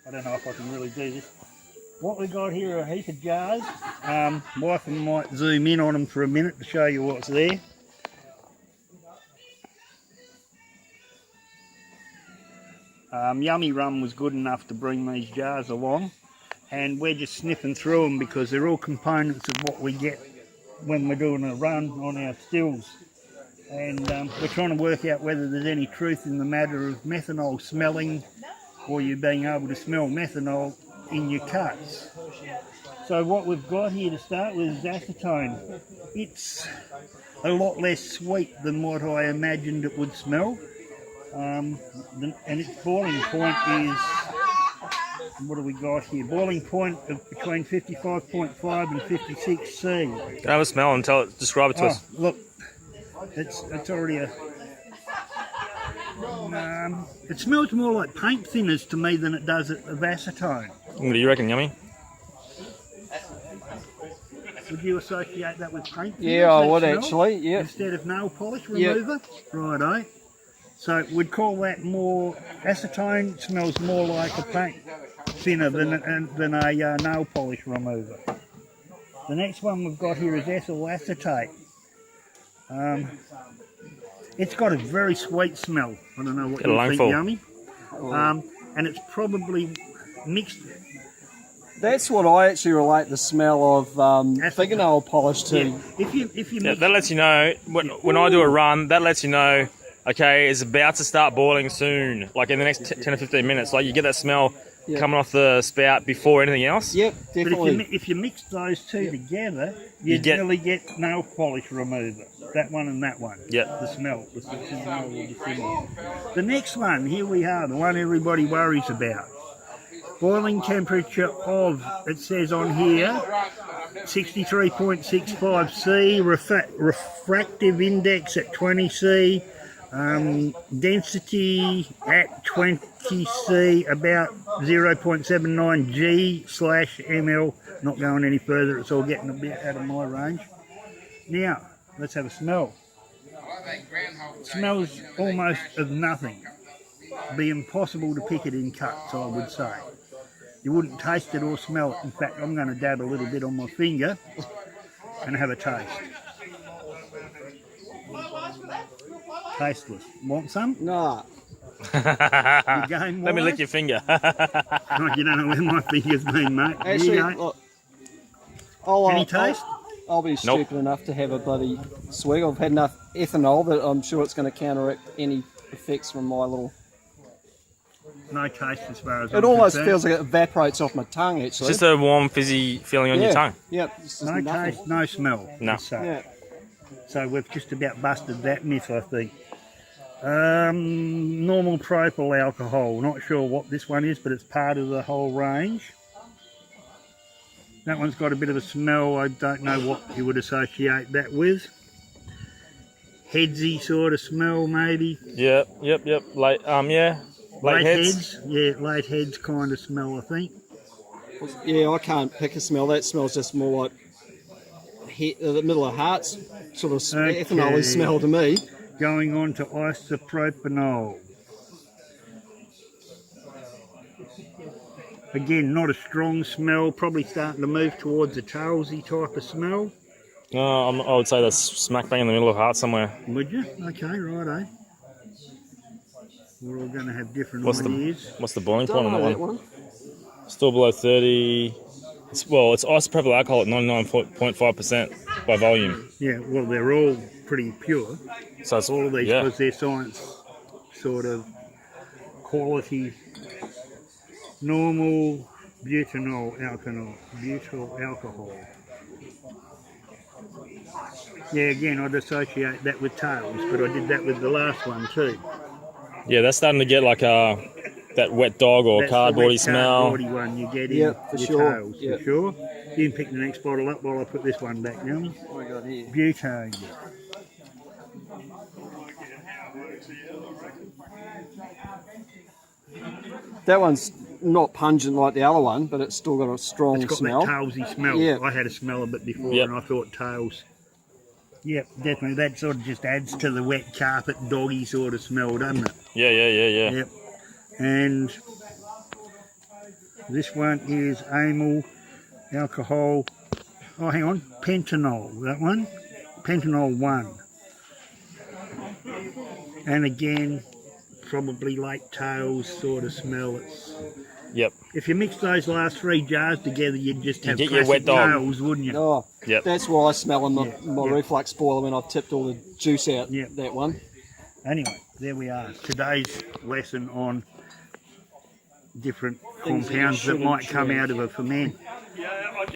I don't know if I can really do this. What we got here are a heap of jars. Wiifm might zoom in on them for a minute to show you what's there. Yummyrum was good enough to bring these jars along, and we're just sniffing through them because they're all components of what we get when we're doing a run on our stills. And we're trying to work out whether there's any truth in the matter of methanol smelling or you being able to smell methanol in your cuts. So what we've got here to start with is acetone. It's a lot less sweet than what I imagined it would smell. And its boiling point is, what do we got here? Boiling point of between 55.5 and 56 C. Can I have a smell and describe it to us? Look, it's already a... it smells more like paint thinners to me than it does of acetone. What do you reckon, Yummy? Would you associate that with paint thinners? Yeah, I would actually, yeah. Instead of nail polish remover? Yep. Righto. So we'd call that more, acetone smells more like a paint thinner than a nail polish remover. The next one we've got here is ethyl acetate. It's got a very sweet smell. I don't know what you think, Yummy. And it's probably mixed. That's what I actually relate the smell of fingernail polish to. Yeah. If you that lets you know, when I do a run, that lets you know, okay, it's about to start boiling soon, like in the next 10 or 15 minutes. Like you get that smell coming off the spout before anything else. Yep, definitely. But if you mix those two together, you really get nail polish remover. That one and that one. Yep. The smell will be similar. The next one, here we are, the one everybody worries about. Boiling temperature of, it says on here, 63.65 C, refractive index at 20 C, density at 20 C, about 0.79 G/ml. Not going any further, it's all getting a bit out of my range. Now, let's have a smell. It smells almost of nothing. It'd be impossible to pick it in cuts, I would say. You wouldn't taste it or smell it. In fact, I'm going to dab a little bit on my finger and have a taste. Tasteless. Want some? Nah. Let me lick your finger. Oh, you don't know where my finger's been, mate. Actually, look, any taste? I'll be stupid enough to have a bloody swig. I've had enough ethanol that I'm sure it's going to counteract any effects from my little... No taste as far as it almost feels like it evaporates off my tongue, actually. It's just a warm, fizzy feeling on your tongue. Yep. No taste, no smell. No. So we've just about busted that myth, I think. Normal propyl alcohol. Not sure what this one is, but it's part of the whole range. That one's got a bit of a smell. I don't know what you would associate that with. Headsy sort of smell, maybe. Yep. Late heads. Yeah, late heads kind of smell, I think. Yeah, I can't pick a smell. That smells just more like the middle of hearts sort of ethanol smell to me. Going on to isopropanol. Again, not a strong smell. Probably starting to move towards a tailsy type of smell. I would say that's smack bang in the middle of heart somewhere. Would you? Okay, righto. We're all going to have different ideas. What's the boiling point on that one? Still below 30. It's isopropyl alcohol at 99.5% by volume. Yeah, well, they're all pretty pure. So it's all of these, because they're science sort of quality. Normal butyl alcohol. Yeah, again, I'd associate that with tails, but I did that with the last one too. Yeah, that's starting to get like that wet dog or cardboardy smell. Cardboardy one you get in your tails, for sure. You can pick the next bottle up while I put this one back now. What we got here? Butane. That one's not pungent like the other one, but it's still got a strong smell. It's got that tailsy smell. Yeah. I had a smell of it before and I thought tails. Yep, definitely. That sort of just adds to the wet carpet doggy sort of smell, doesn't it? Yeah. Yep. And This one is amyl alcohol. Oh, hang on, pentanol. That one, pentanol 1. And again, probably lake tails sort of smell. Yep. If you mix those last 3 jars together, you'd just have get your classic wet dog. tails, wouldn't you? Oh, Yep. that's why I smell in my, Yeah, my yeah. reflux boiler when I've tipped all the juice out. Yeah. That one. Anyway, there we are. Today's lesson on different Things that you compounds that shouldn't might come drink. out of a ferment.